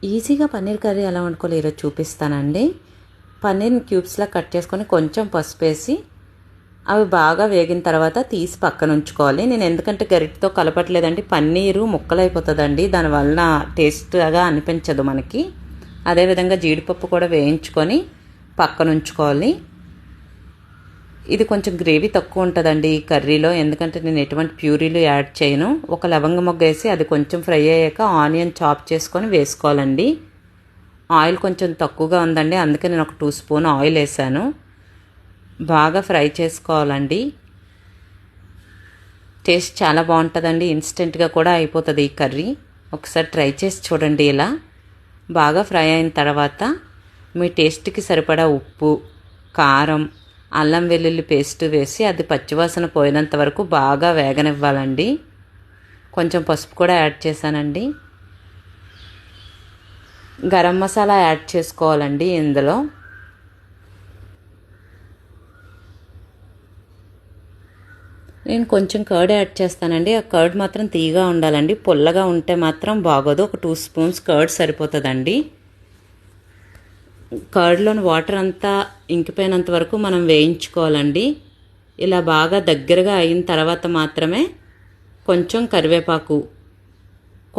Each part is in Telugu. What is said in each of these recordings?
ఈజీగా పన్నీర్ కర్రీ ఎలా వండుకోవాలో ఈరోజు చూపిస్తానండి. పన్నీర్ని క్యూబ్స్లా కట్ చేసుకొని కొంచెం పసుపు వేసి అవి బాగా వేగిన తర్వాత తీసి పక్కన ఉంచుకోవాలి. నేను ఎందుకంటే గరిటతో కలపట్లేదండి, పన్నీరు ముక్కలైపోతుందండి, దానివల్ల టేస్ట్గా అనిపించదు మనకి. అదేవిధంగా జీడిపప్పు కూడా వేయించుకొని పక్కన ఉంచుకోవాలి. ఇది కొంచెం గ్రేవీ తక్కువ ఉంటుందండి ఈ కర్రీలో, ఎందుకంటే నేను ఎటువంటి ప్యూరీలు యాడ్ చేయను. ఒక లవంగ మొగ్గ వేసి అది కొంచెం ఫ్రై అయ్యాక ఆనియన్ చాప్ చేసుకొని వేసుకోవాలండి. ఆయిల్ కొంచెం తక్కువగా ఉందండి, అందుకే నేను ఒక 2 స్పూన్ ఆయిల్ వేసాను. బాగా ఫ్రై చేసుకోవాలండి. టేస్ట్ చాలా బాగుంటుందండి, ఇన్స్టెంట్గా కూడా అయిపోతుంది ఈ కర్రీ. ఒకసారి ట్రై చేసి చూడండి. ఇలా బాగా ఫ్రై అయిన తర్వాత మీ టేస్ట్కి సరిపడా ఉప్పు, కారం, అల్లం వెల్లుల్లి పేస్ట్ వేసి అది పచ్చివాసన పోయినంత వరకు బాగా వేగనివ్వాలండి. కొంచెం పసుపు కూడా యాడ్ చేశానండి. గరం మసాలా యాడ్ చేసుకోవాలండి ఇందులో. నేను కొంచెం కర్డ్ యాడ్ చేస్తానండి. ఆ కర్డ్ మాత్రం తీయగా ఉండాలండి, పుల్లగా ఉంటే మాత్రం బాగోదు. ఒక 2 స్పూన్స్ కర్డ్ సరిపోతుందండి. కర్డ్లోని వాటర్ అంతా ఇంకిపోయినంత వరకు మనం వేయించుకోవాలండి. ఇలా బాగా దగ్గరగా అయిన తర్వాత మాత్రమే కొంచెం కరివేపాకు,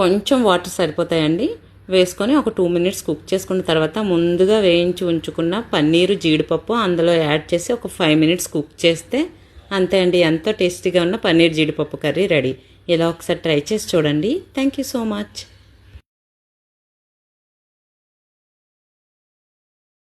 కొంచెం వాటర్ సరిపోతాయండి, వేసుకొని ఒక 2 మినిట్స్ కుక్ చేసుకున్న తర్వాత ముందుగా వేయించి ఉంచుకున్న పన్నీరు, జీడిపప్పు అందులో యాడ్ చేసి ఒక 5 మినిట్స్ కుక్ చేస్తే అంతే అండి, ఎంతో టేస్టీగా ఉన్న పన్నీర్ జీడిపప్పు కర్రీ రెడీ. ఇలా ఒకసారి ట్రై చేసి చూడండి. Thank you so much.